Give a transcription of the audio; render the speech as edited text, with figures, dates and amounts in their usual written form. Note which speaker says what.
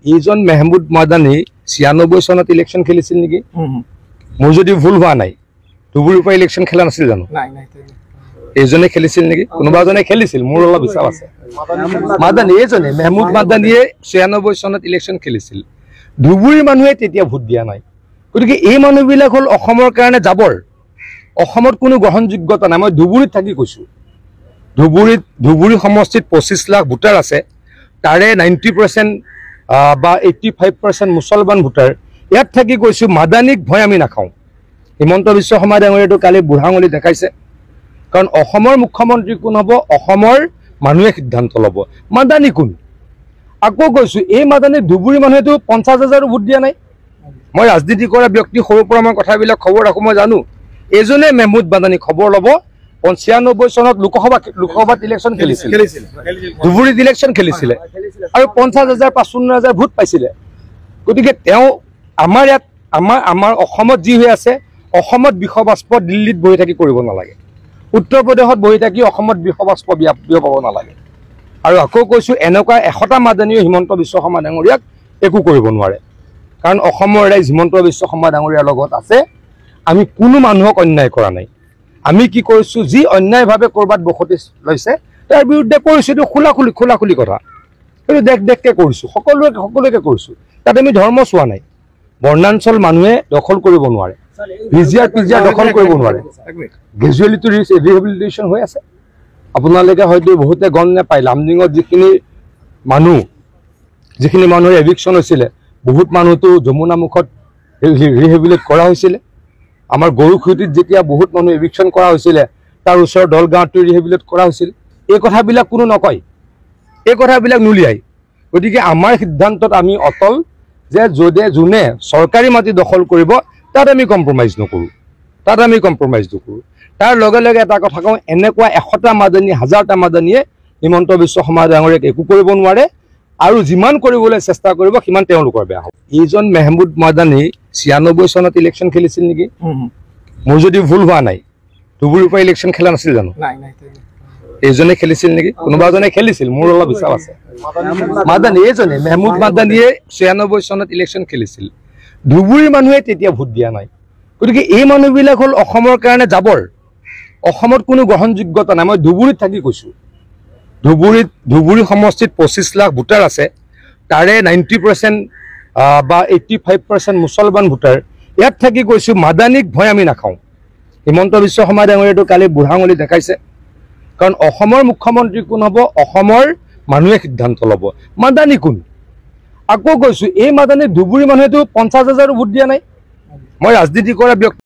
Speaker 1: এইজন মেহমুদ মাদানী 96 চনত ইলেকশ্যন খেলিছিল নেকি মোৰ যদি ভুল হোৱা নাই ধুবুৰীৰ পৰা ইলেকশ্যন খেলা নাছিল জানো এইজনে খেলিছিল নেকি কোনোবা এজনে খেলিছিল মোৰ অলপ বিশ্বাস আছে মাদানী এইজনে মেহমুদ মাদানীয়ে 96 চনত ইলেকশ্যন খেলিছিল ধুবুৰীৰ মানুহে তেতিয়া ভোট দিয়া নাই গতিকে এই মানুহবিলাক হ'ল অসমৰ কাৰণে যাবৰ অসমত কোনো গ্ৰহণযোগ্যতা নাই মই ধুবুৰীত থাকি কৈছো ধুবুৰী সমষ্টিত 25 লাখ ভোটাৰ আছে তাৰে 90% বা 85% মুছলমান ভোটাৰ ইয়াত থাকি কৈছো মাদানীক ভয় আমি নাখাওঁ হিমন্ত বিশ্ব শৰ্মা ডাঙৰীয়াটো কালি বুঢ়াঙুলি দেখাইছে কাৰণ অসমৰ মুখ্যমন্ত্ৰী কোন হ'ব অসমৰ মানুহে সিদ্ধান্ত ল'ব মাদানী কোন আকৌ কৈছো এই মাদানী ধুবুৰী মানুহেতো 50,000 ভোট দিয়া নাই মই ৰাজনীতি কৰা ব্যক্তি সৰুৰ পৰা মই কথাবিলাক খবৰ ৰাখো মই জানো এজনে মেহমুদ মাদানী খবৰ ল'ব 96 চনত লোকসভাত ইলেকশ্যন খেলিছিল ধুবুৰীত ইলেকশ্যন খেলিছিলে আৰু 50,000 55,000 ভোট পাইছিলে গতিকে তেওঁ আমাৰ ইয়াত আমাৰ অসমত যি হৈ আছে অসমত বিষবাস্প দিল্লীত বহি থাকি কৰিব নালাগে উত্তৰ প্ৰদেশত বহি থাকি অসমত বিষবাস্প বিয়পাব নালাগে আৰু আকৌ কৈছো এনেকুৱা 100টা মাদানীয়ে হিমন্ত বিশ্ব শৰ্মা ডাঙৰীয়াক একো কৰিব নোৱাৰে কাৰণ অসমৰ ৰাইজ হিমন্ত বিশ্ব শৰ্মা ডাঙৰীয়াৰ লগত আছে আমি কোনো মানুহক অন্যায় কৰা নাই আমি কি কৰিছো যি অন্যায়ভাৱে কৰবাত বসতি লৈছে তাৰ বিৰুদ্ধে কৰিছো এইটো খোলাখুলি কথা এইটো দেখকে কৰিছো সকলোকে কৰিছো তাত আমি ধৰ্ম চোৱা নাই বৰ্ণাঞ্চল মানুহে দখল কৰিব নোৱাৰে পিজিআৰ দখল কৰিব নোৱাৰে গ্ৰেজুৱেলিটো ৰিহেবিলিটেশ্যন হৈ আছে আপোনালোকে হয়তো বহুতে গম নাপায় লামডিঙত যিখিনি মানুহৰ এভিকশ্যন হৈছিলে বহুত মানুহতো যমুনা মুখত ৰিহেবিলিট কৰা হৈছিলে আমাৰ গৰুখুটিত যেতিয়া বহুত মানুহ এভিকশ্যন কৰা হৈছিলে তাৰ ওচৰৰ দলগাঁৱটো ৰিহেবিলিট কৰা হৈছিল এই কথাবিলাক কোনো নকয় এই কথাবিলাক নুলিয়াই গতিকে আমাৰ সিদ্ধান্তত আমি অটল যে যোনে চৰকাৰী মাটি দখল কৰিব তাত আমি কম্প্ৰমাইজ নকৰোঁ তাৰ লগে লগে এটা কথা কওঁ এনেকুৱা 100টা মাদানী 1000টা মাদানীয়ে হিমন্ত বিশ্ব শৰ্মা ডাঙৰীয়াক একো কৰিব নোৱাৰে আৰু যিমান কৰিবলৈ চেষ্টা কৰিব সিমান তেওঁলোকৰ বেয়া হ'ব এইজন মেহমুদ মাদানী 96 চনত ইলেকশ্যন খেলিছিল নেকি মোৰ যদি ভুল হোৱা নাই ধুবুৰীৰ পৰা ইলেকশ্যন খেলা নাছিল জানো এইজনে খেলিছিল নেকি কোনোবা এজনে খেলিছিল মোৰ অলপ বিশ্বাস আছে মাদানী এইজনে মেহমুদ মাদানীয়ে 96 চনত ইলেকশ্যন খেলিছিল ধুবুৰীৰ মানুহে তেতিয়া ভোট দিয়া নাই গতিকে এই মানুহবিলাক হ'ল অসমৰ কাৰণে যাবৰ অসমত কোনো গ্ৰহণযোগ্যতা নাই মই ধুবুৰীত থাকি কৈছো ধুবুৰী সমষ্টিত 25 লাখ ভোটাৰ আছে তাৰে 90% বা 85% মুছলমান ভোটাৰ ইয়াত থাকি কৈছো মাদানীক ভয় আমি নাখাওঁ হিমন্ত বিশ্ব শৰ্মা ডাঙৰীয়াটো কালি বুঢ়াঙুলি দেখাইছে কাৰণ অসমৰ মুখ্যমন্ত্ৰী কোন হ'ব অসমৰ মানুহে সিদ্ধান্ত ল'ব মাদানী কোন আকৌ কৈছো এই মাদানী ধুবুৰী মানুহেতো 50,000 ভোট দিয়া নাই মই ৰাজনীতি কৰা ব্যক্তি